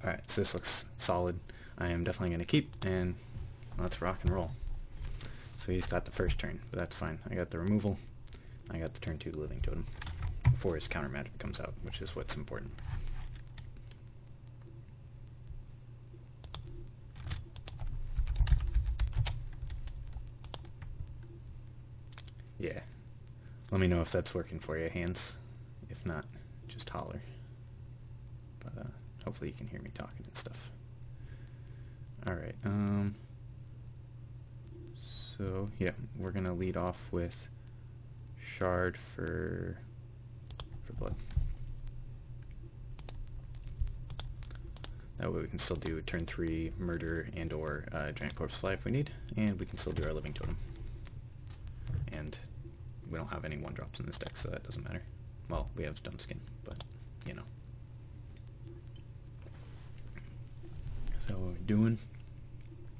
Alright, so this looks solid. I am definitely going to keep, and let's rock and roll. So he's got the first turn, but that's fine. I got the removal. I got the turn 2 living totem before his counter magic comes out, which is what's important. Yeah. Let me know if that's working for you, hands. If not, just holler. But hopefully you can hear me talking and stuff. Alright, so yeah, we're gonna lead off with Shard for blood. That way we can still do turn 3 murder and or giant corpse fly if we need, and we can still do our living totem. And we don't have any 1-drops in this deck, so that doesn't matter. Well, we have Stone Skin, but you know. So what we're doing,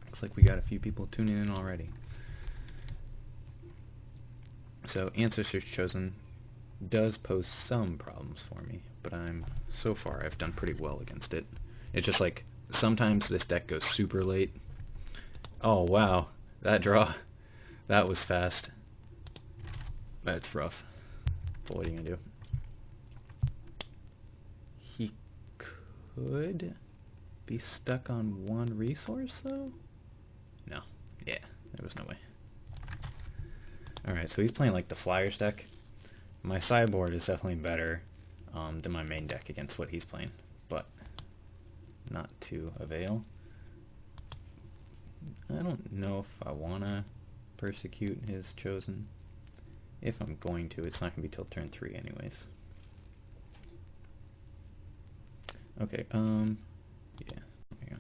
looks like we got a few people tuning in already. So Ancestors Chosen does pose some problems for me, but so far I've done pretty well against it. It's just like, sometimes this deck goes super late. Oh wow, that draw, that was fast. That's rough, but what are you gonna do? He could be stuck on 1 resource though? No, yeah, there was no way. Alright, so he's playing like the Flyers deck. My sideboard is definitely better than my main deck against what he's playing, but not to avail. I don't know if I want to persecute his Chosen. If I'm going to, it's not going to be till turn 3 anyways. Okay, yeah, there we go.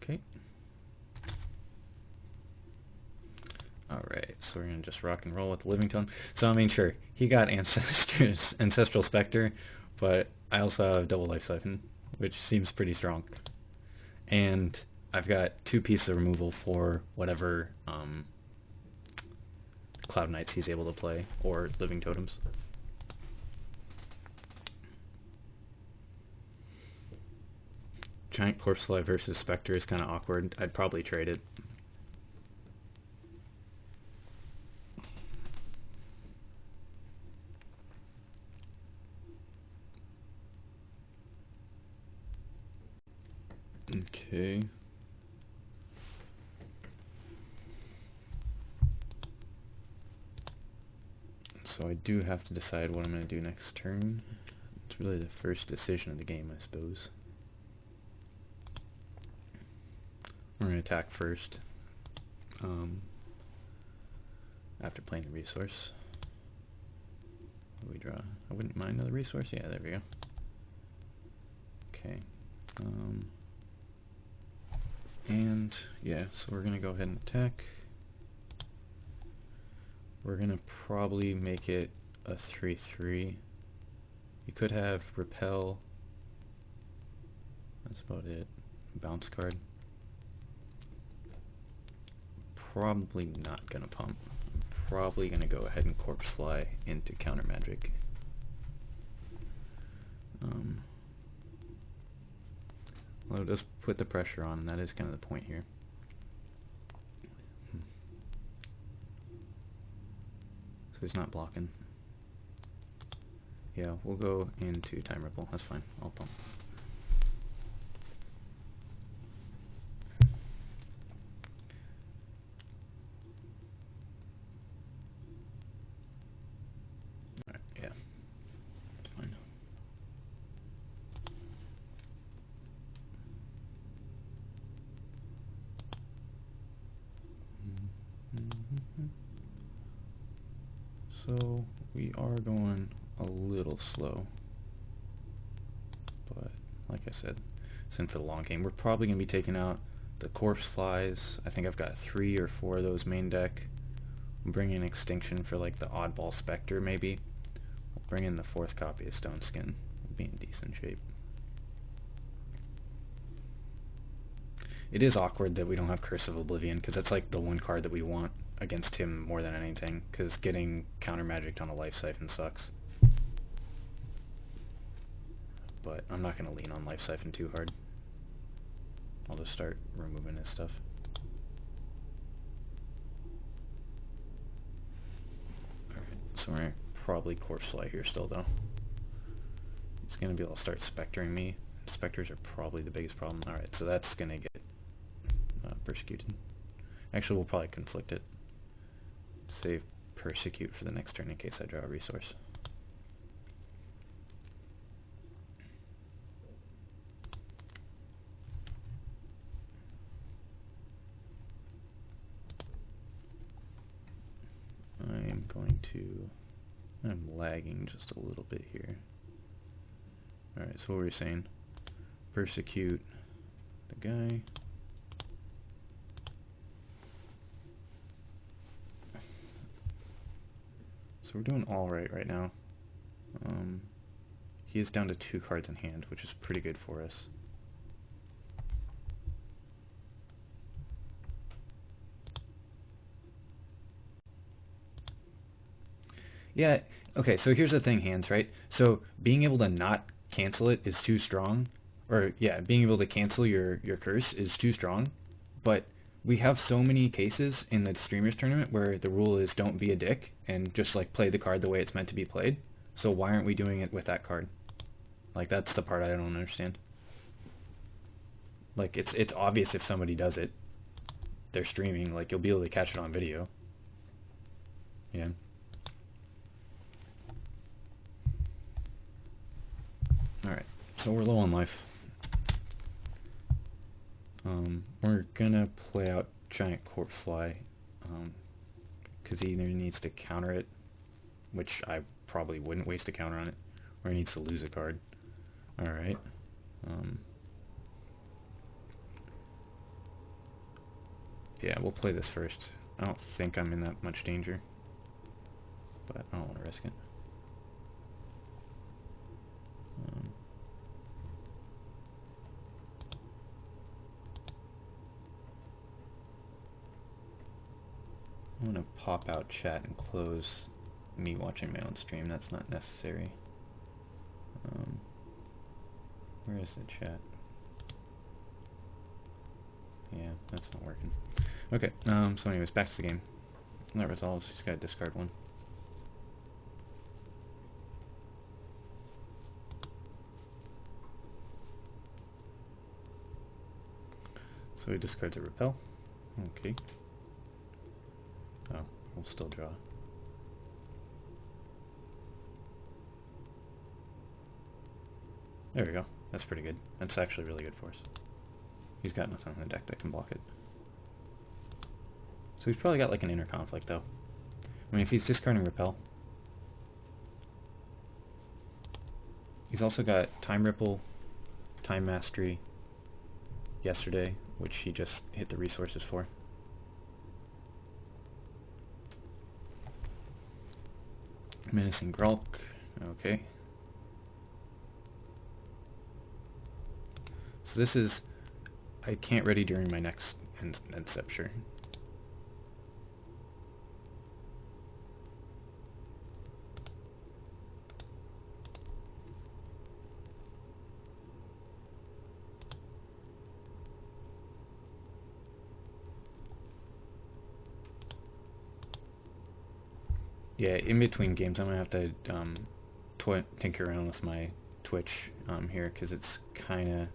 Okay. Alright, so we're going to just rock and roll with the living totem. So I mean, sure, he got Ancestral Spectre, but I also have double life siphon, which seems pretty strong. And I've got 2 pieces of removal for whatever Cloud Knights he's able to play, or living totems. Giant Corpse Fly versus Spectre is kind of awkward. I'd probably trade it. Okay. So I do have to decide what I'm going to do next turn. It's really the first decision of the game, I suppose. We're going to attack first. After playing the resource. What do we draw? I wouldn't mind another resource. Yeah, there we go. Okay. And yeah, so we're going to go ahead and attack. We're going to probably make it a 3/3. You could have Repel. That's about it. Bounce card. Probably not going to pump. I'm probably going to go ahead and Corpse Fly into Counter Magic. Well, it does put the pressure on, and that is kind of the point here. So he's not blocking. Yeah, we'll go into Time Ripple. That's fine. I'll pump. Alright, yeah. It's fine. So we are going a little slow, but like I said, it's in for the long game. We're probably going to be taking out the Corpse Flies. I think I've got 3 or 4 of those main deck. I'm bringing Extinction for like the oddball Spectre maybe. We'll bring in the 4th copy of Stone Skin. We'll be in decent shape. It is awkward that we don't have Curse of Oblivion, because that's like the one card that we want against him more than anything, because getting counter magic on a life siphon sucks. but I'm not going to lean on Life Siphon too hard. I'll just start removing his stuff. Alright, so we're probably Corpse Fly here still, though. He's going to be able to start spectering me. Specters are probably the biggest problem. Alright, so that's going to get persecuted. Actually, we'll probably conflict it. Save Persecute for the next turn in case I draw a resource. I'm lagging just a little bit here. Alright, so what were we saying? Persecute the guy. So we're doing alright right now. He is down to 2 cards in hand, which is pretty good for us. Yeah, okay, so here's the thing, Hands, right? So being able to not cancel it is too strong. Or, yeah, being able to cancel your curse is too strong. But we have so many cases in the Streamers Tournament where the rule is don't be a dick and just, like, play the card the way it's meant to be played. So why aren't we doing it with that card? Like, that's the part I don't understand. Like, it's obvious if somebody does it. They're streaming, like, you'll be able to catch it on video. Yeah. Alright, so we're low on life. We're gonna play out Giant Corpse Fly, because he either needs to counter it, which I probably wouldn't waste a counter on it, or he needs to lose a card. Alright. Yeah, we'll play this first. I don't think I'm in that much danger, but I don't want to risk it. I'm going to pop out chat and close me watching my own stream. That's not necessary. Where is the chat? Yeah, that's not working. Okay, so anyways, back to the game. That resolves. He's got to discard 1. So he discards a Repel. Okay. Oh, we'll still draw. There we go. That's pretty good. That's actually really good for us. He's got nothing on the deck that can block it. So he's probably got like an inner conflict though. I mean, if he's discarding Repel. He's also got Time Ripple, Time Mastery, Yesterday, which he just hit the resources for. Menacing Grulk, okay. So this is, I can't ready during my next Inception. Yeah, in between games I'm going to have to tinker around with my Twitch here, because it's kind of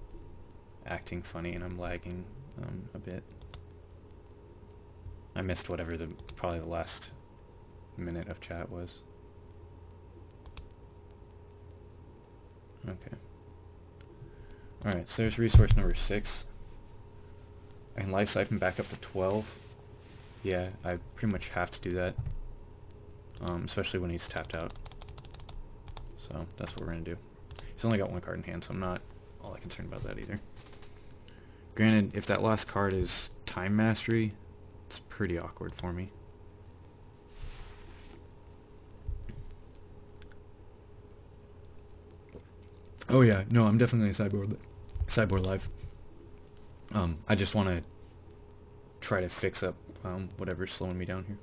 acting funny and I'm lagging a bit. I missed whatever probably the last minute of chat was. Okay. Alright, so there's resource number 6. I can Life Siphon back up to 12. Yeah, I pretty much have to do that. Especially when he's tapped out. So that's what we're going to do. He's only got 1 card in hand, so I'm not all that concerned about that either. Granted, if that last card is Time Mastery, it's pretty awkward for me. Oh yeah, no, I'm definitely Sideboard Live. I just want to try to fix up whatever's slowing me down here.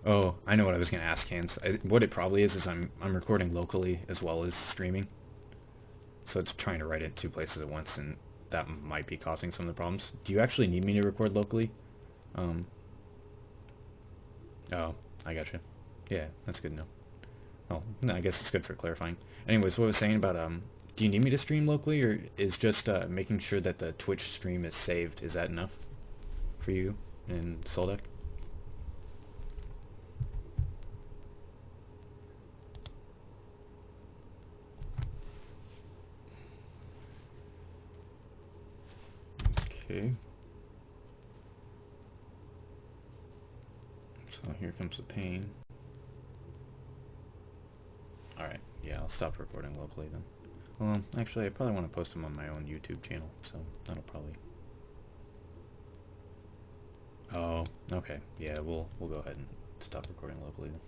Oh, I know what I was gonna ask, Hans. What it probably is I'm recording locally as well as streaming, so it's trying to write it two places at once, and that might be causing some of the problems. Do you actually need me to record locally? Oh, I gotcha. Yeah, that's good to know. Oh, no, I guess it's good for clarifying. Anyways, what I was saying about do you need me to stream locally, or is just making sure that the Twitch stream is saved, is that enough for you in Soldeck? Okay. So here comes the pain. Alright, yeah, I'll stop recording locally then. Well, actually, I probably want to post them on my own YouTube channel, so that'll probably... Oh, okay. Yeah, we'll go ahead and stop recording locally then.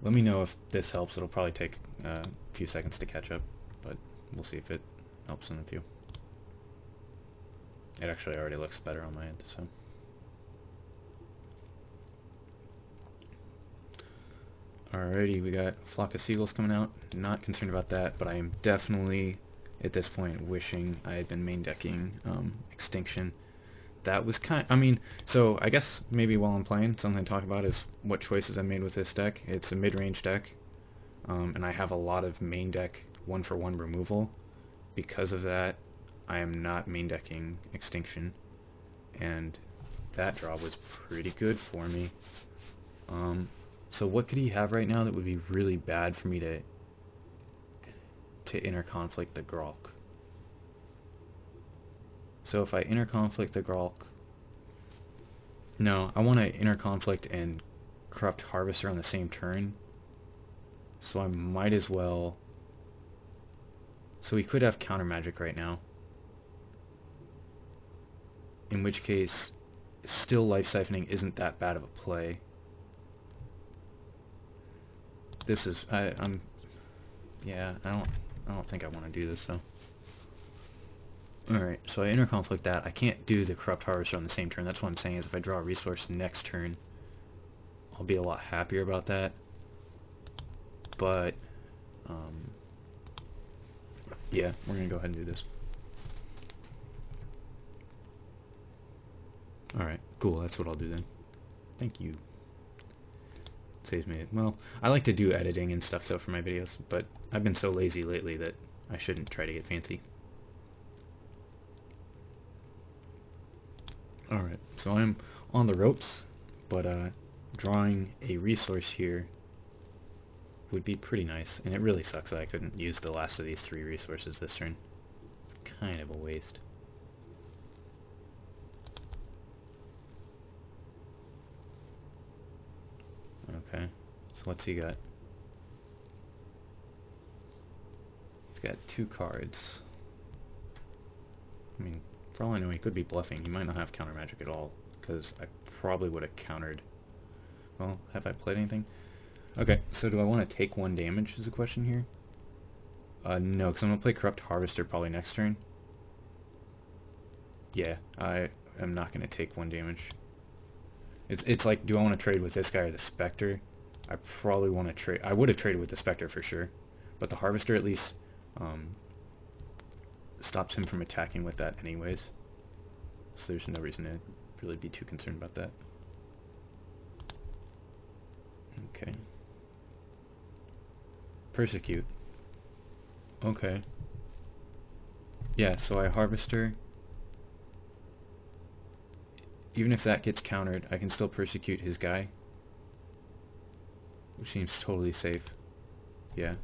Let me know if this helps. It'll probably take a few seconds to catch up, but we'll see if it helps in a few. It actually already looks better on my end, so... Alrighty, we got a flock of seagulls coming out. Not concerned about that, but I am definitely, at this point, wishing I had been main decking Extinction. That was so I guess maybe while I'm playing, something to talk about is what choices I made with this deck. It's a mid-range deck, and I have a lot of main deck one-for-one removal. Because of that, I am not main decking Extinction, and that draw was pretty good for me. So what could he have right now that would be really bad for me to interconflict the Grolk? So if I interconflict the Grolk... No, I want to interconflict and Corrupt Harvester on the same turn. So I might as well... So he could have counter magic right now. In which case, still life siphoning isn't that bad of a play. This is yeah, I don't think I want to do this though. Alright, so I interconflict that. I can't do the Corrupt Harvester on the same turn. That's what I'm saying, is if I draw a resource next turn, I'll be a lot happier about that. But yeah, we're gonna go ahead and do this. Alright, cool, that's what I'll do then. Thank you. Saves me. Well, I like to do editing and stuff though for my videos, but I've been so lazy lately that I shouldn't try to get fancy. Alright, so I'm on the ropes, but drawing a resource here would be pretty nice, and it really sucks that I couldn't use the last of these 3 resources this turn. It's kind of a waste. Okay, so what's he got? He's got 2 cards. I mean, for all I know, he could be bluffing. He might not have counter magic at all, because I probably would have countered. Well, have I played anything? Okay, so do I want to take 1 damage is the question here? No, because I'm going to play Corrupt Harvester probably next turn. Yeah, I am not going to take 1 damage. It's like, do I want to trade with this guy or the Spectre? I probably want to trade... I would have traded with the Spectre for sure, but the Harvester at least stops him from attacking with that anyways. So there's no reason to really be too concerned about that. Okay. Persecute. Okay. Yeah, so I Harvester. Even if that gets countered, I can still persecute his guy, which seems totally safe. Yeah.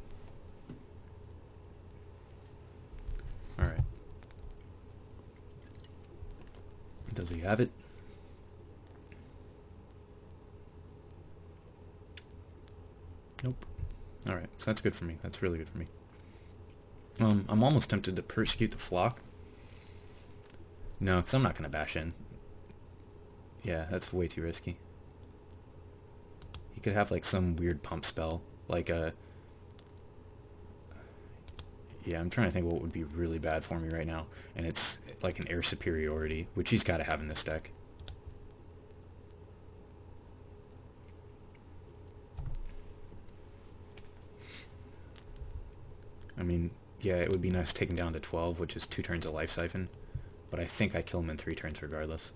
Alright. Does he have it? Nope. Alright, so that's good for me. That's really good for me. I'm almost tempted to persecute the flock. No, because I'm not going to bash in. Yeah, that's way too risky. He could have like some weird pump spell, like a... Yeah, I'm trying to think what would be really bad for me right now, and it's like an air superiority, which he's got to have in this deck. mean, yeah, it would be nice taking down to 12, which is 2 turns of Life Siphon, but I think I kill him in 3 turns regardless.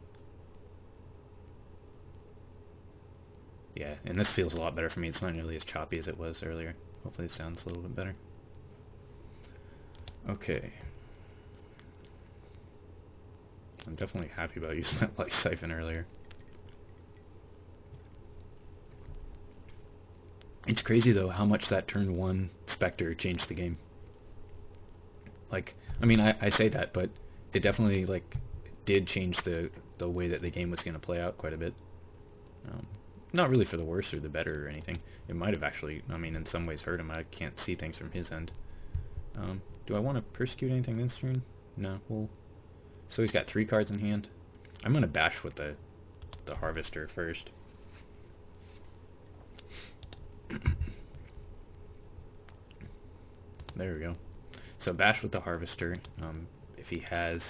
Yeah, and this feels a lot better for me. It's not nearly as choppy as it was earlier. Hopefully it sounds a little bit better. Okay. I'm definitely happy about using that Life Siphon earlier. It's crazy though how much that turn 1 Spectre changed the game. Like, I mean, I say that, but it definitely like did change the way that the game was going to play out quite a bit. Not really for the worse or the better or anything. It might have actually, I mean, in some ways hurt him. I can't see things from his end. Do I want to persecute anything this turn? No. Well, so he's got 3 cards in hand. I'm going to bash with the Harvester first. There we go. So bash with the Harvester. If he has...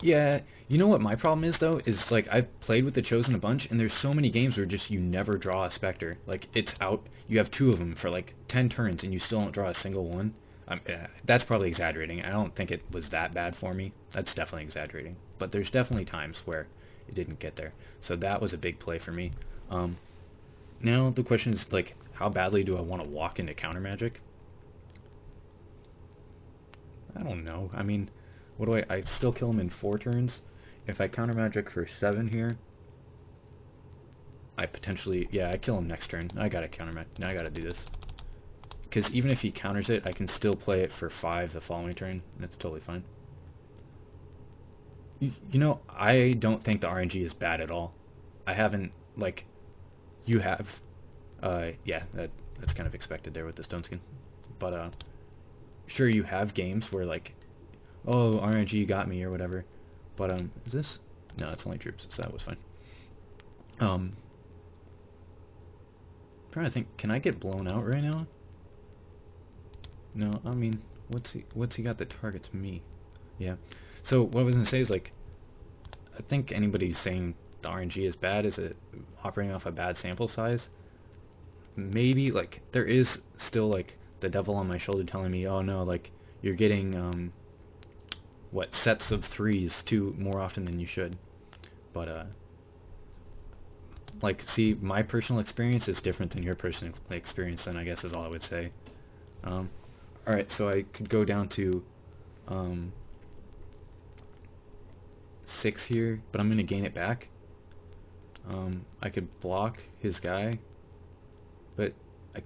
Yeah, you know what my problem is though? Is like I've played with the Chosen a bunch, and there's so many games where just you never draw a Spectre. Like it's out, you have 2 of them for like 10 turns, and you still don't draw a single one. That's probably exaggerating. I don't think it was that bad for me. That's definitely exaggerating. But there's definitely times where it didn't get there. So that was a big play for me. Now the question is like, how badly do I want to walk into counter magic? I don't know. I mean, what do I still kill him in 4 turns. If I counter magic for 7 here, I potentially, yeah, I kill him next turn. I gotta counter magic. Now I gotta do this. Because even if he counters it, I can still play it for 5 the following turn. That's totally fine. You know, I don't think the RNG is bad at all. I haven't, like, you have. Yeah, that's kind of expected there with the Stone Skin. But, sure, you have games where, like, oh, RNG got me or whatever. But, is this? No, it's only troops, so that was fine. I'm trying to think, can I get blown out right now? No, I mean, what's he got that targets me? Yeah. So what I was gonna say is like, I think anybody saying the RNG is bad is it operating off a bad sample size. Maybe like there is still like the devil on my shoulder telling me, oh no, like you're getting what sets of 3s too more often than you should. But like see, my personal experience is different than your personal experience. Then I guess is all I would say. Alright, so I could go down to 6 here, but I'm going to gain it back. I could block his guy, but I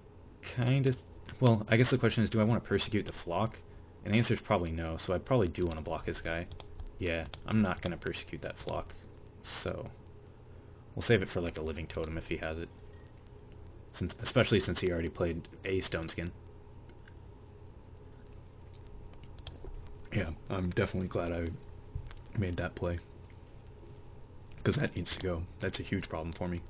kind of... Well, I guess the question is, do I want to persecute the flock? And the answer is probably no, so I probably do want to block his guy. Yeah, I'm not going to persecute that flock, so... We'll save it for like a living totem if he has it. Especially since he already played a Stone Skin. Yeah, I'm definitely glad I made that play. Because that needs to go. That's a huge problem for me.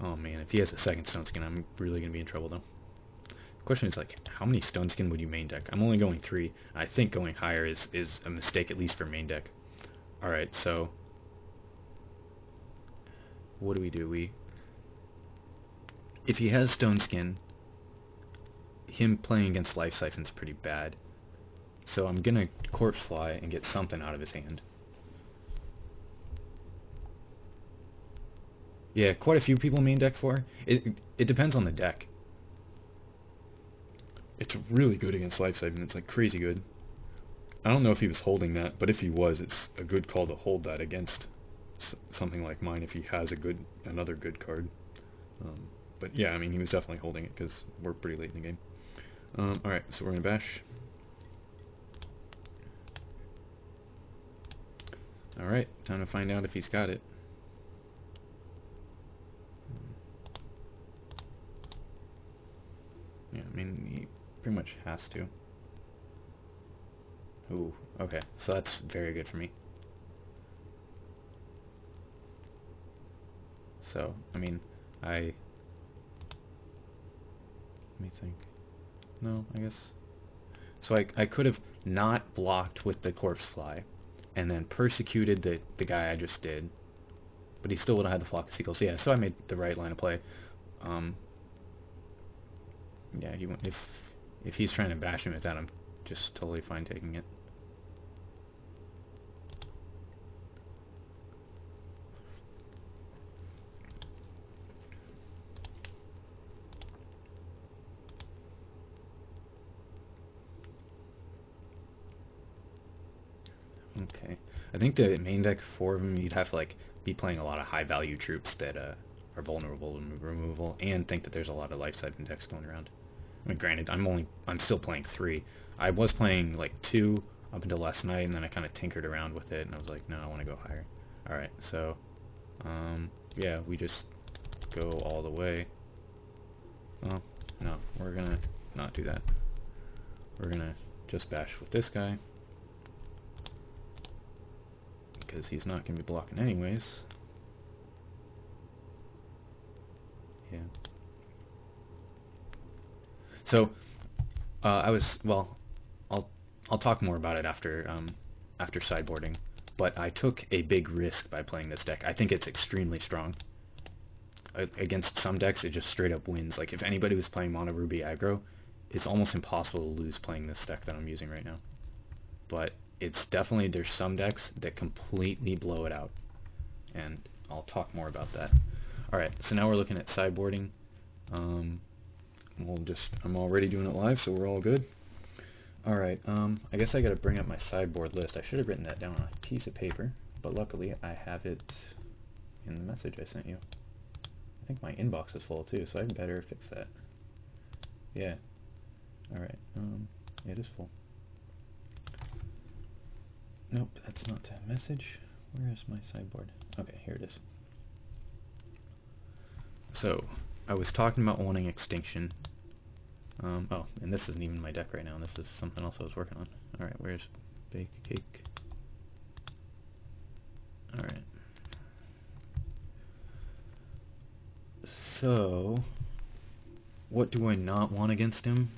Oh man, if he has a second Stone Skin, I'm really going to be in trouble though. The question is like, how many Stone Skin would you main deck? I'm only going 3. I think going higher is a mistake, at least for main deck. Alright, so... What do? If he has Stone Skin, him playing against Life Siphon's pretty bad. So I'm gonna Corpse Fly and get something out of his hand. Yeah, quite a few people main deck for. It depends on the deck. It's really good against Life Siphon. It's like crazy good. I don't know if he was holding that, but if he was, it's a good call to hold that against something like mine if he has another good card. But yeah, I mean, he was definitely holding it because we're pretty late in the game. Alright, so we're gonna bash. Alright, time to find out if he's got it. Yeah, I mean, he pretty much has to. Ooh, okay, so that's very good for me. So, I mean, let me think. No, I guess. So I could have not blocked with the Corpse Fly, and then persecuted the guy I just did, but he still would have had the Flock of Seagulls. Yeah, so I made the right line of play. Yeah, if he's trying to bash him with that, I'm just totally fine taking it. Okay, I think the main deck for him, you'd have to like be playing a lot of high value troops that are vulnerable to removal, and think that there's a lot of life siphon decks going around. I mean, granted, I'm still playing 3. I was playing like 2 up until last night, and then I kind of tinkered around with it, and I was like, no, I want to go higher. All right, so yeah, we just go all the way. Well, no, we're gonna not do that. We're gonna just bash with this guy, because he's not going to be blocking anyways. Yeah. So, I'll talk more about it after sideboarding, but I took a big risk by playing this deck. I think it's extremely strong. Against some decks, it just straight up wins. Like, if anybody was playing Mono Ruby aggro, it's almost impossible to lose playing this deck that I'm using right now. But it's definitely, there's some decks that completely blow it out, and I'll talk more about that. Alright, so now we're looking at sideboarding. I'm already doing it live, so we're all good. Alright, I guess I gotta bring up my sideboard list. I should have written that down on a piece of paper, but luckily I have it in the message I sent you. I think my inbox is full too, so I better fix that. Yeah. Alright, it is full. Nope, that's not that message. Where is my sideboard? Okay, here it is. So, I was talking about wanting Extinction. Oh, and this isn't even my deck right now. This is something else I was working on. Alright, where's Bake Cake? Alright. So, what do I not want against him?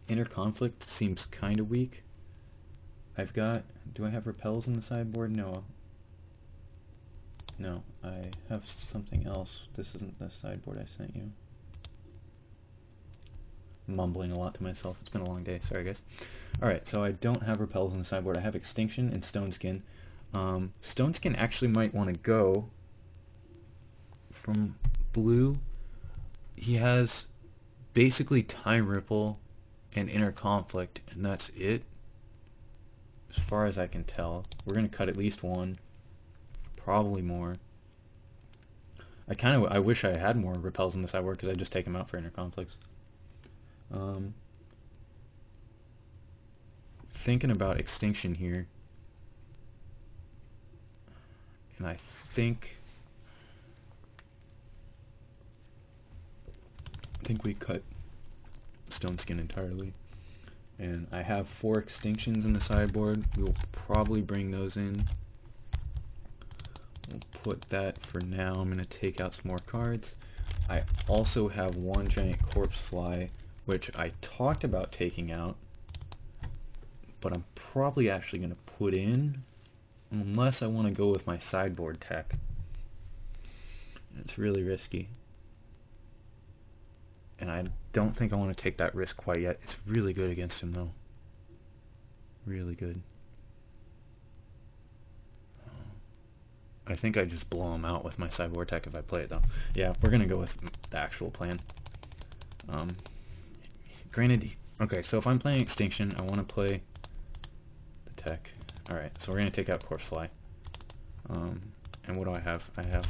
Inner Conflict seems kind of weak. Do I have repels in the sideboard? No. No, I have something else. This isn't the sideboard I sent you. Mumbling a lot to myself. It's been a long day. Sorry, guys. Alright, so I don't have repels in the sideboard. I have Extinction and Stone Skin. Stone Skin actually might want to go from blue. He has basically Time Ripple and Inner Conflict, and that's it. As far as I can tell. We're going to cut at least one. Probably more. I wish I had more repels in the sideboard, because I'd just take them out for Inner Conflicts. Thinking about Extinction here, and I think we cut Stone Skin entirely. And I have 4 Extinctions in the sideboard. We will probably bring those in. We'll put that for now. I'm going to take out some more cards. I also have 1 Giant Corpse Fly, which I talked about taking out, but I'm probably actually going to put in, unless I want to go with my sideboard tech. It's really risky. And I don't think I want to take that risk quite yet. It's really good against him, though. Really good. I think I just blow him out with my sideboard tech if I play it, though. Yeah, we're going to go with the actual plan. Granted, okay, so if I'm playing Extinction, I want to play the tech. Alright, so we're going to take out Corpse Fly. And what do I have? I have,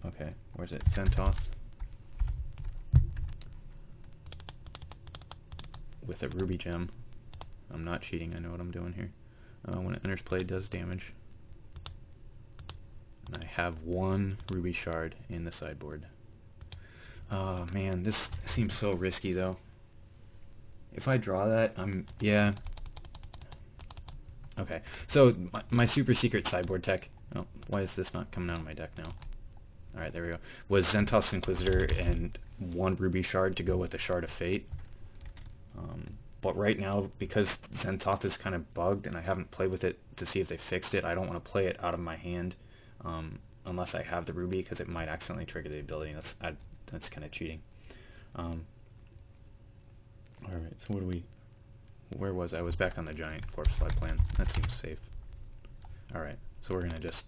okay, where's it? Zentoth. With a Ruby Gem. I'm not cheating, I know what I'm doing here. When it enters play, it does damage. And I have 1 Ruby Shard in the sideboard. Oh man, this seems so risky though. If I draw that, yeah. Okay, so my super secret sideboard tech, oh, why is this not coming out of my deck now? Alright, there we go. Was Zentoth's Inquisitor and 1 Ruby Shard to go with a Shard of Fate. But right now, because Zentoth is kind of bugged and I haven't played with it to see if they fixed it, I don't want to play it out of my hand unless I have the Ruby, because it might accidentally trigger the ability, and that's kind of cheating. Alright, so what do we... Where was I? I was back on the giant corpse fly plan. That seems safe. Alright, so we're gonna just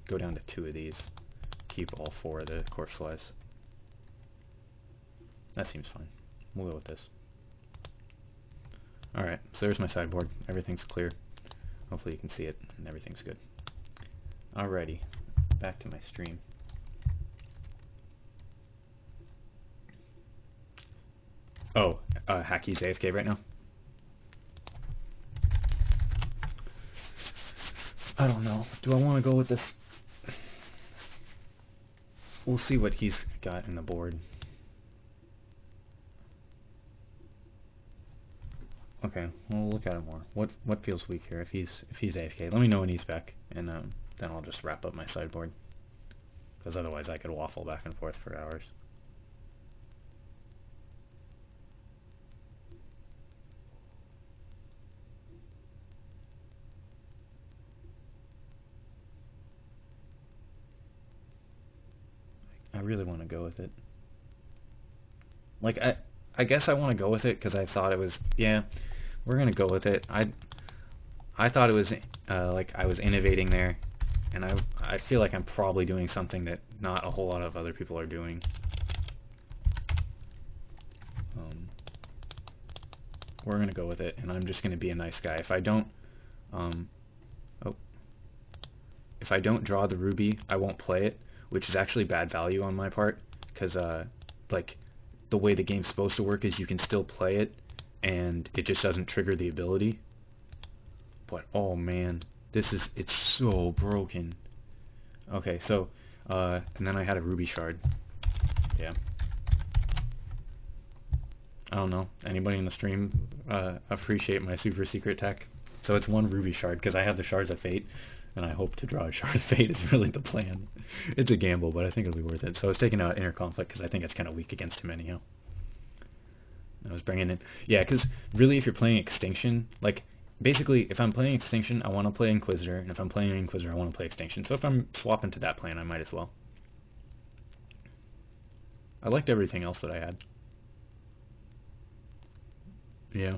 go down to 2 of these. Keep all 4 of the corpse flies. That seems fine. We'll go with this. Alright, so there's my sideboard. Everything's clear. Hopefully you can see it, and everything's good. Alrighty, back to my stream. Oh, Hacky's AFK right now? I don't know. Do I want to go with this? We'll see what he's got in the board. Okay, we'll look at it more. What feels weak here? If he's AFK, let me know when he's back, and then I'll just wrap up my sideboard. Because otherwise I could waffle back and forth for hours. I really want to go with it. Like, I guess I want to go with it because I thought it was, yeah, we're going to go with it. I thought it was, like, I was innovating there, and I feel like I'm probably doing something that not a whole lot of other people are doing. We're going to go with it, and I'm just going to be a nice guy. If I don't, if I don't draw the ruby, I won't play it, which is actually bad value on my part, because, like, the way the game's supposed to work is you can still play it, and it just doesn't trigger the ability. But, oh man, it's so broken. Okay, so, and then I had a ruby shard. Yeah. I don't know, anybody in the stream appreciate my super secret tech? So it's 1 ruby shard, because I have the shards of fate, and I hope to draw a shard of fate is really the plan. It's a gamble, but I think it'll be worth it. So I was taking out Inner Conflict, because I think it's kind of weak against him anyhow. I was bringing in... Yeah, because really if you're playing Extinction, like, basically, if I'm playing Extinction, I want to play Inquisitor, and if I'm playing Inquisitor, I want to play Extinction. So if I'm swapping to that plan, I might as well. I liked everything else that I had. Yeah.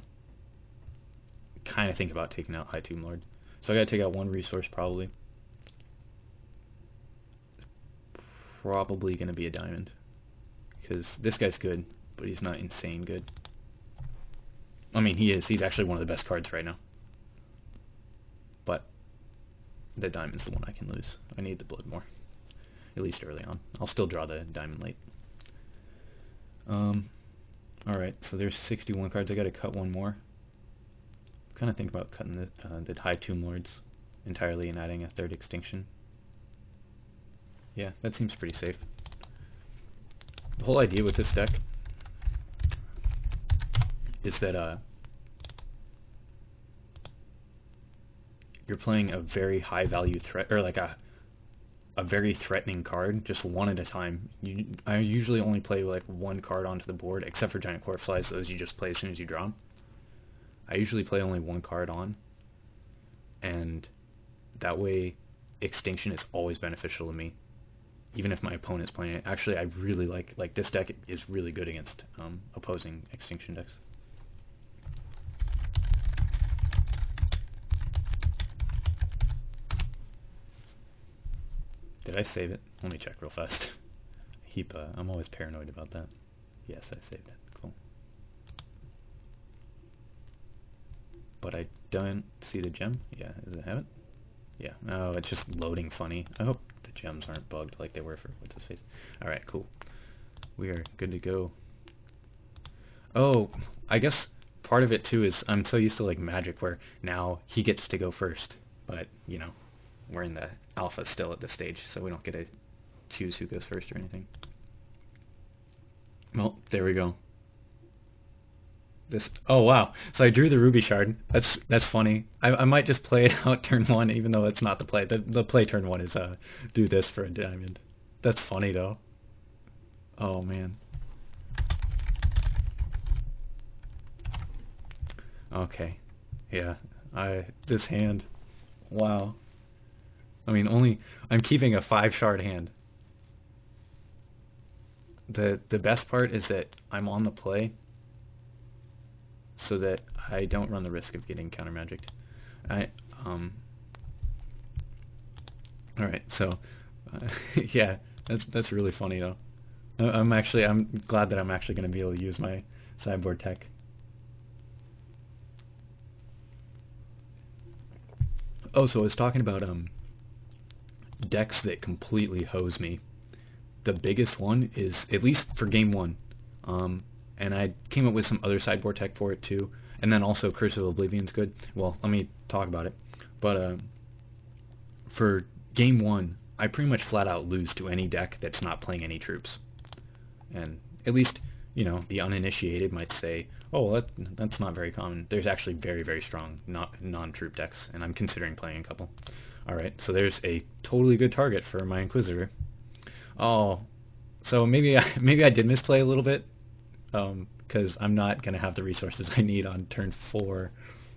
Kind of think about taking out High Tomb Lord. So I gotta take out 1 resource probably. Probably gonna be a diamond. Because this guy's good, but he's not insane good. I mean, he is. He's actually one of the best cards right now. But the diamond's the one I can lose. I need the blood more. At least early on. I'll still draw the diamond late. Alright, so there's 61 cards. I gotta cut 1 more. Kind of think about cutting the High Tomb Lords entirely and adding a 3rd Extinction. Yeah, that seems pretty safe. The whole idea with this deck is that you're playing a very high value threat, or like a very threatening card, just 1 at a time. I usually only play like 1 card onto the board, except for Giant Corpse Flies. Those you just play as soon as you draw them. I usually play only 1 card on, and that way Extinction is always beneficial to me, even if my opponent's playing it. Actually, I really like this deck is really good against opposing Extinction decks. Did I save it? Let me check real fast. I'm always paranoid about that. Yes, I saved it. Cool. But I don't see the gem. Yeah, does it have it? Yeah. Oh, it's just loading funny. I hope the gems aren't bugged like they were for what's his face. Alright, cool. We are good to go. Oh, I guess part of it too is I'm so used to like Magic where now he gets to go first. But, you know, we're in the alpha still at this stage, so we don't get to choose who goes first or anything. Well, there we go. Oh wow! So I drew the ruby shard. That's funny. I might just play it out turn 1, even though it's not the play. The play turn 1 is do this for a diamond. That's funny though. Oh man. Okay. Yeah. This hand. Wow. I mean, I'm keeping a 5 shard hand. The best part is that I'm on the play. so that I don't run the risk of getting counter magicked. Alright, so yeah, that's really funny though. I'm glad that I'm actually going to be able to use my sideboard tech. Oh, so I was talking about decks that completely hose me. The biggest one is, at least for game one, and I came up with some other sideboard tech for it too, and then also Curse of Oblivion's good. Well, let me talk about it. But for game one, I pretty much flat out lose to any deck that's not playing any troops. And at least, you know, the uninitiated might say, oh, that's not very common. There's actually very, very strong non-troop decks, and I'm considering playing a couple. Alright, so there's a totally good target for my Inquisitor. Oh, so maybe I did misplay a little bit, because I'm not going to have the resources I need on turn 4.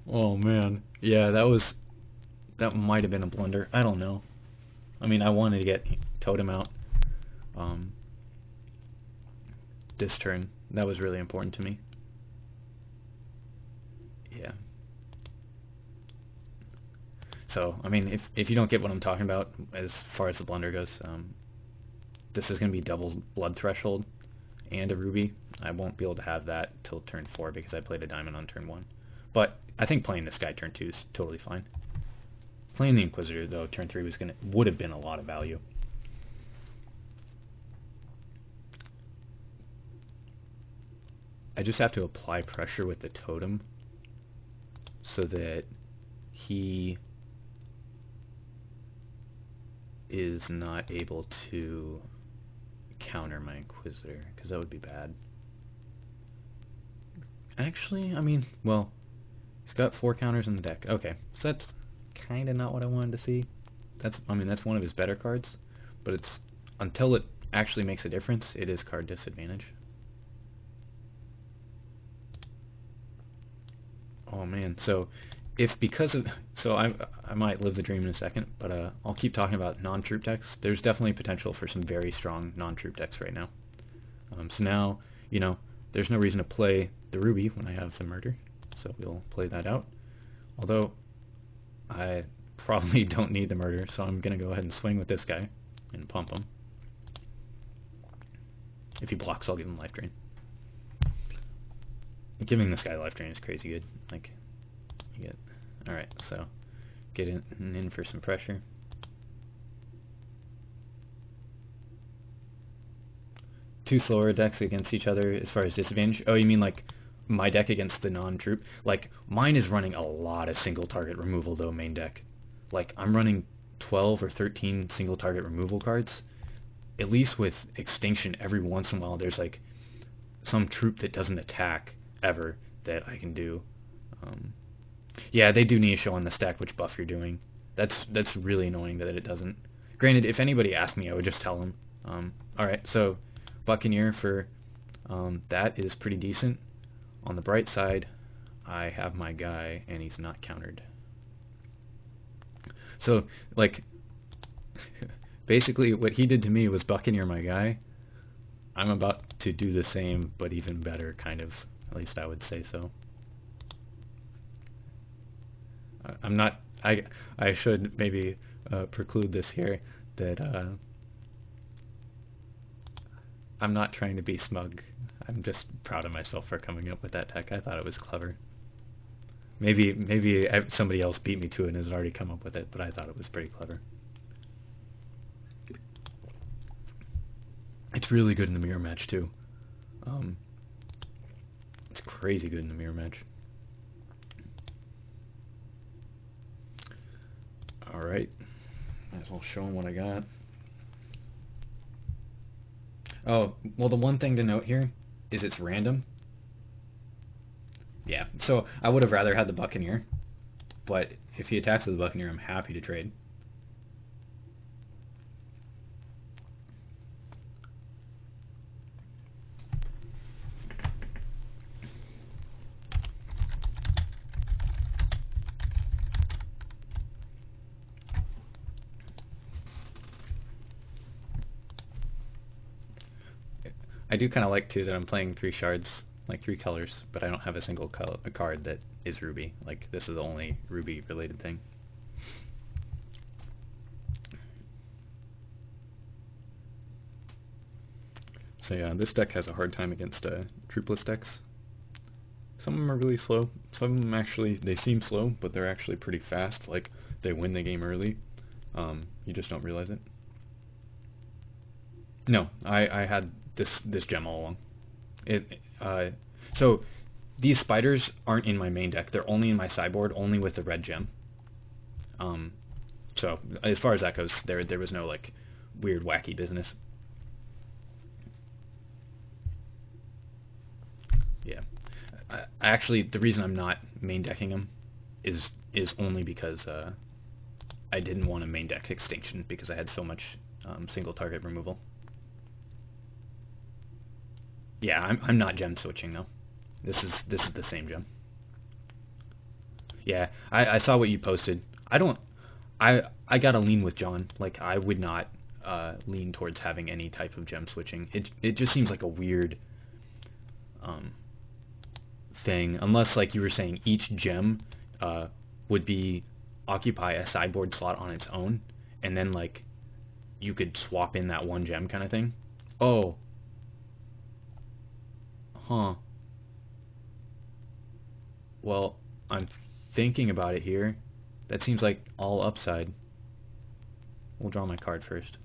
Oh man, yeah, that might have been a blunder. I don't know. I mean, I wanted to get Totem out this turn. That was really important to me. Yeah. So, I mean, if you don't get what I'm talking about as far as the blunder goes, this is going to be double blood threshold and a ruby. I won't be able to have that till turn 4 because I played a diamond on turn 1. But I think playing this guy turn 2 is totally fine. Playing the Inquisitor though, turn 3 would have been a lot of value. I just have to apply pressure with the totem so that he is not able to counter my Inquisitor, because that would be bad. Actually, I mean, well, he's got 4 counters in the deck. Okay, so that's kind of not what I wanted to see. That's one of his better cards, but it's, until it actually makes a difference, it is card disadvantage. Oh man, so I might live the dream in a second, but I'll keep talking about non-troop decks. There's definitely potential for some very strong non-troop decks right now. So now, you know, there's no reason to play the Ruby when I have the Murder, so we'll play that out. Although, I probably don't need the Murder, so I'm going to go ahead and swing with this guy and pump him. If he blocks, I'll give him Life Drain. Giving this guy Life Drain is crazy good. Like, you get... Alright, so get in for some pressure. Two slower decks against each other as far as disadvantage. Oh, you mean like my deck against the non-troop? Like, mine is running a lot of single target removal though, main deck. Like, I'm running 12 or 13 single target removal cards. At least with Extinction, every once in a while there's like some troop that doesn't attack ever that I can do. Yeah, they do need to show on the stack which buff you're doing. That's really annoying that it doesn't. Granted, if anybody asked me, I would just tell them. Alright, so Buccaneer for that is pretty decent. On the bright side, I have my guy, and he's not countered. So, like, basically what he did to me was Buccaneer my guy. I'm about to do the same, but even better, kind of. At least I would say so. I'm not... I should maybe preclude this here, that I'm not trying to be smug. I'm just proud of myself for coming up with that tech. I thought it was clever. Maybe somebody else beat me to it and has already come up with it, but I thought it was pretty clever. It's really good in the mirror match too. It's crazy good in the mirror match. Alright, might as well show them what I got. Oh, well, the one thing to note here is it's random. Yeah, so I would have rather had the Buccaneer, but if he attacks with the Buccaneer, I'm happy to trade. I do kind of like, too, that I'm playing 3 shards like 3 colors, but I don't have a single a card that is ruby. Like, this is the only ruby related thing. So yeah, this deck has a hard time against troopless decks. Some of them are really slow. Some of them actually, they seem slow, but they're actually pretty fast. Like, they win the game early. You just don't realize it. No, I had this gem all along. So these spiders aren't in my main deck. They're only in my sideboard, only with the red gem. So as far as that goes, there was no like weird wacky business. Yeah. Actually, the reason I'm not main decking them is only because I didn't want to main deck Extinction because I had so much single target removal. Yeah, I'm not gem switching though. This is the same gem. Yeah, I saw what you posted. I gotta lean with John. Like, I would not lean towards having any type of gem switching. It just seems like a weird thing, unless like you were saying each gem would be occupy a sideboard slot on its own, and then like you could swap in that one gem kind of thing. Oh. Huh. Well, I'm thinking about it here. That seems like all upside. We'll draw my card first.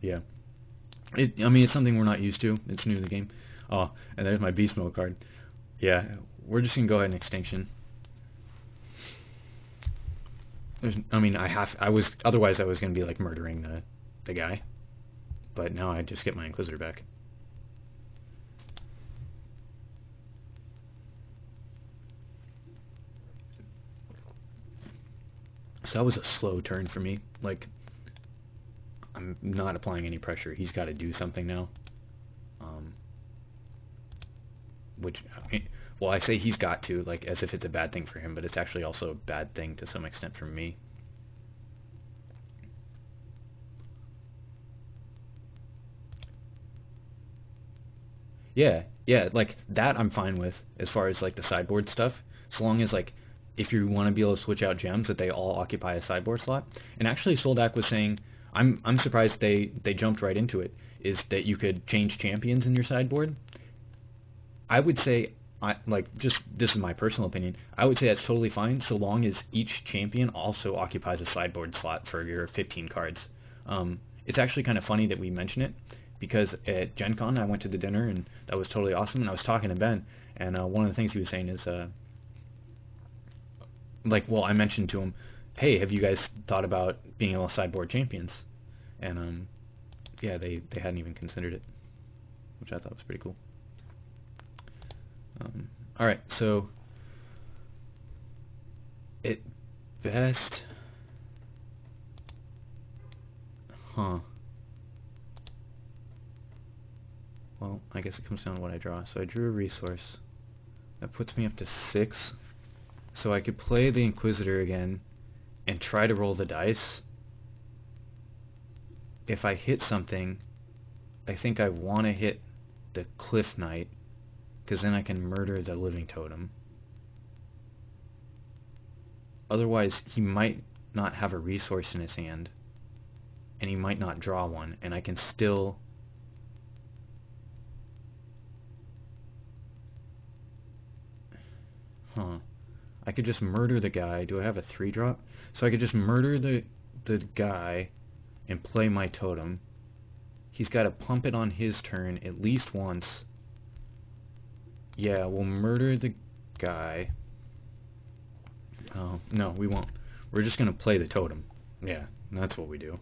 Yeah. I mean, it's something we're not used to. It's new to the game. Oh, and there's my Beast Mode card. Yeah, we're just gonna go ahead and Extinction. Otherwise I was gonna be like murdering the guy. But now I just get my Inquisitor back. So that was a slow turn for me. Like, I'm not applying any pressure. He's got to do something now. Well, I say he's got to, like, as if it's a bad thing for him, but it's actually also a bad thing to some extent for me. Yeah, like, that I'm fine with, as far as, like, the sideboard stuff, so long as, like, if you want to be able to switch out gems, that they all occupy a sideboard slot. And actually, Soldak was saying, I'm surprised they jumped right into it, is that you could change champions in your sideboard. I would say, this is my personal opinion, I would say that's totally fine, so long as each champion also occupies a sideboard slot for your 15 cards. It's actually kind of funny that we mention it, because at Gen Con I went to the dinner, and that was totally awesome, and I was talking to Ben, and one of the things he was saying is, I mentioned to him, hey, have you guys thought about being able to sideboard champions? And, yeah, they hadn't even considered it, which I thought was pretty cool. Alright, so at best, well, I guess it comes down to what I draw. So I drew a resource. That puts me up to 6. So I could play the Inquisitor again and try to roll the dice. If I hit something, I think I want to hit the Cliff Knight, because then I can murder the Living Totem. Otherwise, he might not have a resource in his hand, and he might not draw one, and I can still... I could just murder the guy. Do I have a 3-drop? So I could just murder the guy and play my totem. He's got to pump it on his turn at least once. Yeah, we'll murder the guy. Oh, no, we won't. We're just going to play the totem. Yeah, that's what we do.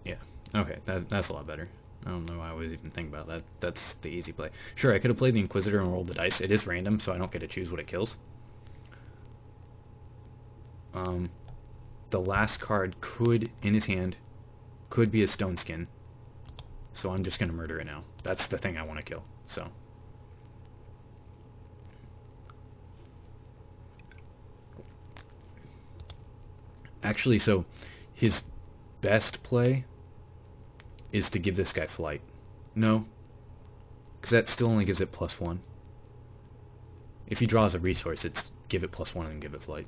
Yeah, okay, that's a lot better. I don't know why I was even thinking about that. That's the easy play. Sure, I could have played the Inquisitor and rolled the dice. It is random, so I don't get to choose what it kills. The last card could, in his hand, could be a Stone Skin. So I'm just going to murder it now. That's the thing I want to kill. So. Actually, so his best play is to give this guy flight. No, because that still only gives it +1. If he draws a resource, it's give it +1 and give it flight.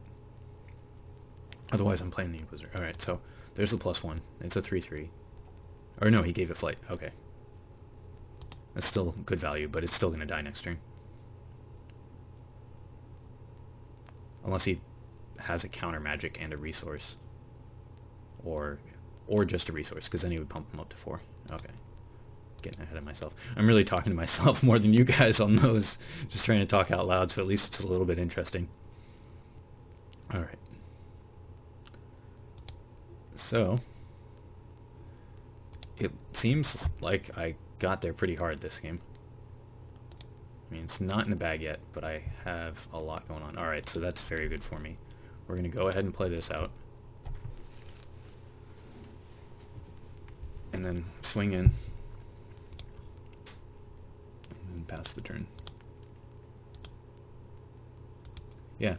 Otherwise, I'm playing the Inquisitor. Alright, so there's the +1. It's a 3/3. Or no, he gave it flight. Okay. That's still good value, but it's still going to die next turn. Unless he has a counter magic and a resource. Or just a resource, because then he would pump him up to 4. Okay. Getting ahead of myself. I'm really talking to myself more than you guys on those. Just trying to talk out loud, so at least it's a little bit interesting. Alright. So, it seems like I got there pretty hard this game. I mean, it's not in the bag yet, but I have a lot going on. Alright, so that's very good for me. We're going to go ahead and play this out. And then swing in. And pass the turn. Yeah.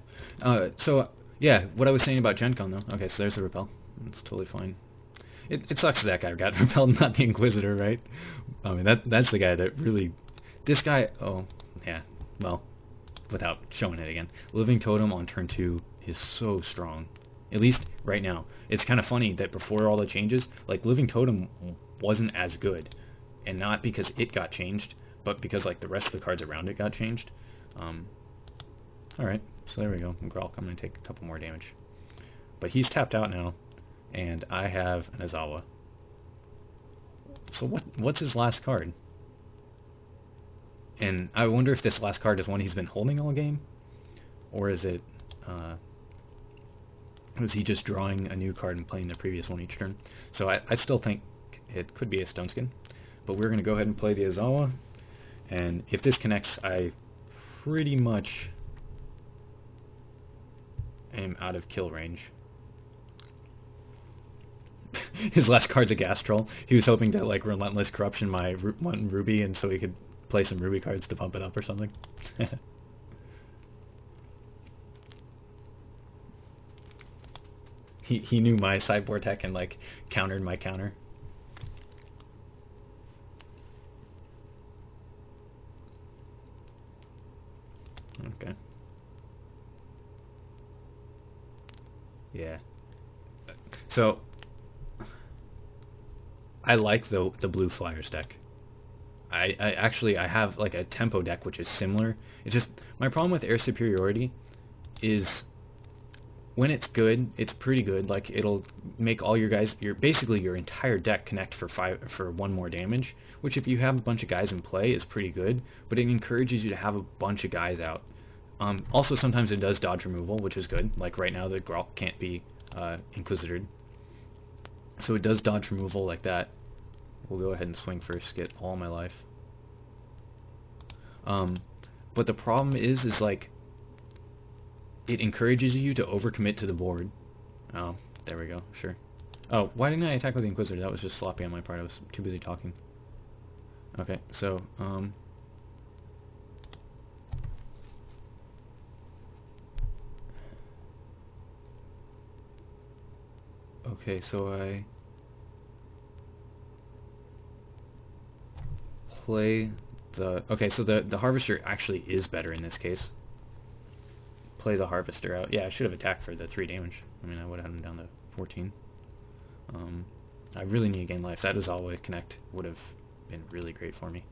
Yeah, what I was saying about Gen Con, though. Okay, so there's the repel. It's totally fine. It sucks that guy got repelled, not the Inquisitor, right? I mean, that's the guy that really... This guy... Oh, yeah. Well, without showing it again. Living Totem on turn 2 is so strong. At least right now. It's kind of funny that before all the changes, like, Living Totem wasn't as good. And not because it got changed, but because, like, the rest of the cards around it got changed. Alright, so there we go. Grolk, I'm going to take a couple more damage. But he's tapped out now. And I have an Azawa. So what's his last card? And I wonder if this last card is one he's been holding all game? Or is it... was he just drawing a new card and playing the previous one each turn? So I still think it could be a Stone Skin. But we're going to go ahead and play the Azawa. And if this connects, I pretty much am out of kill range. His last card's a Gas Troll. He was hoping to, like, Relentless Corruption my one Ruby, and so he could play some Ruby cards to pump it up or something. He knew my sideboard tech and, like, countered my counter. Okay. Yeah. So... I like the blue Flyers deck. I actually have like a tempo deck which is similar. It's just my problem with Air Superiority is when it's good, it's pretty good. Like it'll make all your guys, basically your entire deck connect for 1 more damage, which if you have a bunch of guys in play is pretty good. But it encourages you to have a bunch of guys out. Also, sometimes it does dodge removal, which is good. Like right now, the Grolk can't be Inquisitored. So it does dodge removal like that. We'll go ahead and swing first, get all my life. But the problem is like, it encourages you to overcommit to the board. Oh, there we go, sure. Oh, why didn't I attack with the Inquisitor? That was just sloppy on my part, I was too busy talking. Okay, so, okay, so I play the... Okay, so the Harvester actually is better in this case. Play the Harvester out. Yeah, I should have attacked for the 3 damage. I mean, I would have had him down to 14. I really need to gain life. That Azawa connect would have been really great for me.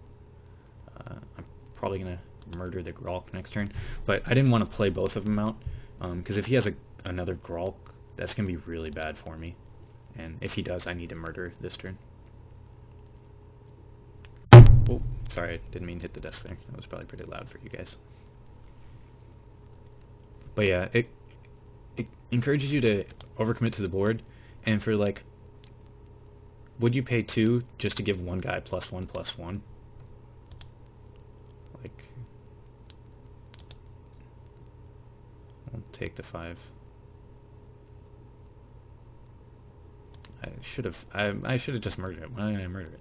I'm probably going to murder the Grolk next turn, but I didn't want to play both of them out, because if he has another Grolk, that's going to be really bad for me. And if he does, I need to murder this turn. Oh, sorry, I didn't mean to hit the desk there. That was probably pretty loud for you guys. But yeah, it encourages you to overcommit to the board, and for like, would you pay 2 just to give one guy +1/+1? Like, I'll take the 5. I should have just murdered it. Why didn't I murder it?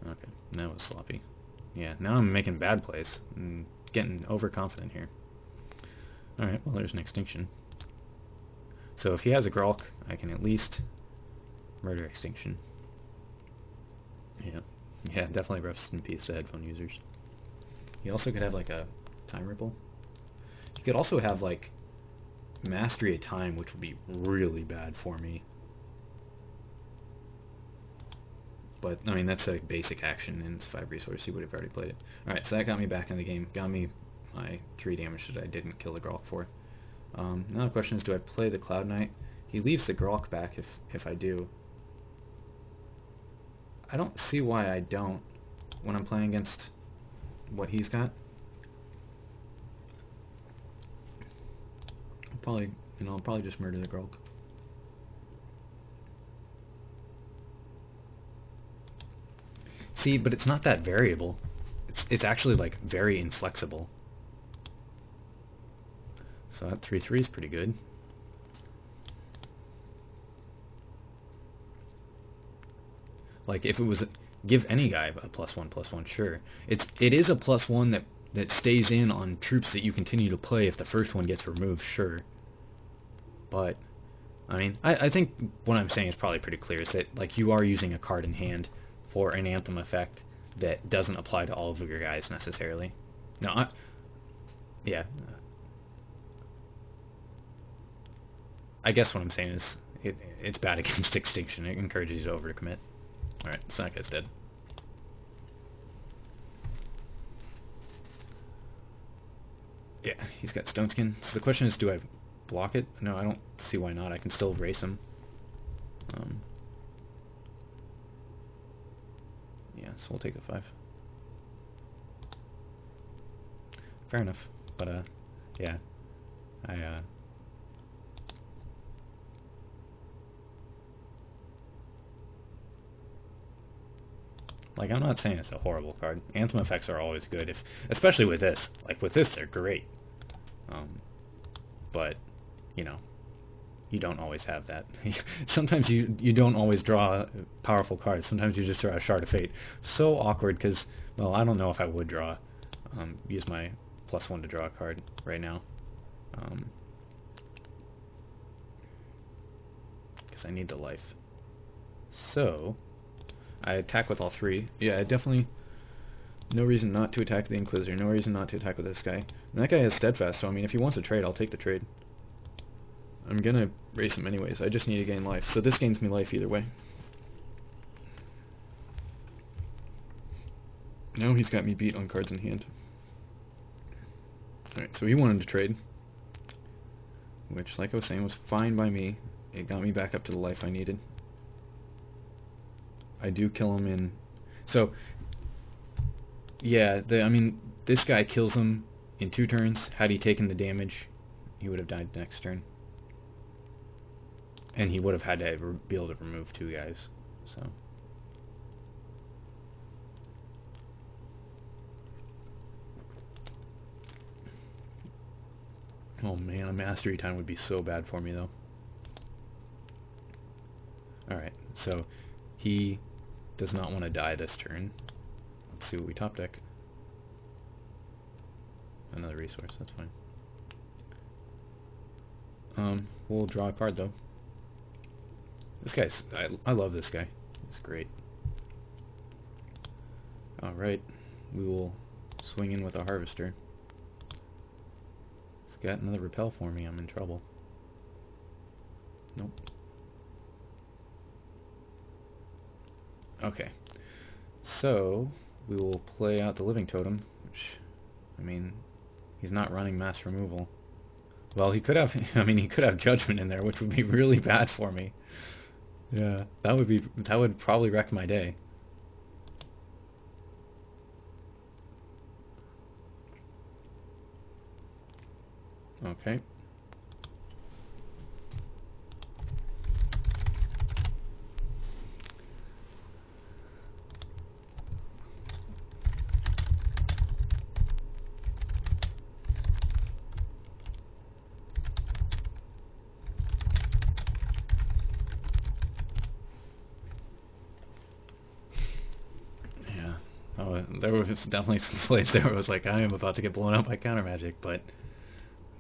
Okay, that was sloppy. Yeah, now I'm making bad plays and getting overconfident here. Alright, well there's an Extinction. So if he has a Grolk, I can at least Murder Extinction. Yeah. Yeah, definitely rest in peace to headphone users. You also could have like a time ripple. You could also have like Mastery of Time, which would be really bad for me. But, I mean, that's a basic action, and it's 5 resources. He would have already played it. Alright, so that got me back in the game. Got me my 3 damage that I didn't kill the Grok for. Now the question is, do I play the Cloud Knight? He leaves the Grok back if I do. I don't see why I don't when I'm playing against what he's got. I'll probably just murder the Grok. See, but it's not that variable. It's actually like very inflexible. So that 3/3 is pretty good. Like if it was give any guy a +1/+1, sure. It is a +1 that stays in on troops that you continue to play if the first one gets removed, sure. But I mean, I think what I'm saying is probably pretty clear, is that like you are using a card in hand for an Anthem effect that doesn't apply to all of your guys necessarily. No, yeah. I guess what I'm saying is it's bad against Extinction. It encourages you to overcommit. Alright, so that guy's dead. Yeah, he's got Stone Skin. So the question is, do I block it? No, I don't see why not. I can still race him. Yeah, so we'll take the 5. Fair enough. But, yeah. Like, I'm not saying it's a horrible card. Anthem effects are always good, especially with this. Like, with this, they're great. But, you know, you don't always have that. Sometimes you don't always draw powerful cards. Sometimes you just draw a Shard of Fate. So awkward, because, well, I don't know if I would use my +1 to draw a card right now. Because I need the life. So I attack with all 3. Yeah, definitely no reason not to attack the Inquisitor. No reason not to attack with this guy. And that guy has Steadfast, so I mean, if he wants to trade, I'll take the trade. I'm gonna race him anyways. I just need to gain life. So this gains me life either way. Now he's got me beat on cards in hand. Alright, so he wanted to trade, which, like I was saying, was fine by me. It got me back up to the life I needed. I do kill him in... So, yeah, I mean, this guy kills him in 2 turns. Had he taken the damage, he would have died next turn. And he would have had to be able to remove 2 guys. So... Oh man, a Mastery Time would be so bad for me, though. Alright, so he does not want to die this turn. Let's see what we top deck. Another resource, that's fine. We'll draw a card, though. This guy's... I love this guy. He's great. Alright, we will swing in with a Harvester. He's got another repel for me. I'm in trouble. Nope. Okay. So, we will play out the Living Totem, which, I mean, he's not running mass removal. Well, he could have, I mean, he could have Judgment in there, which would be really bad for me. Yeah, that would probably wreck my day. Okay. There was definitely some plays there where it was like, I am about to get blown up by counter magic, but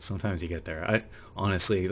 sometimes you get there. Honestly,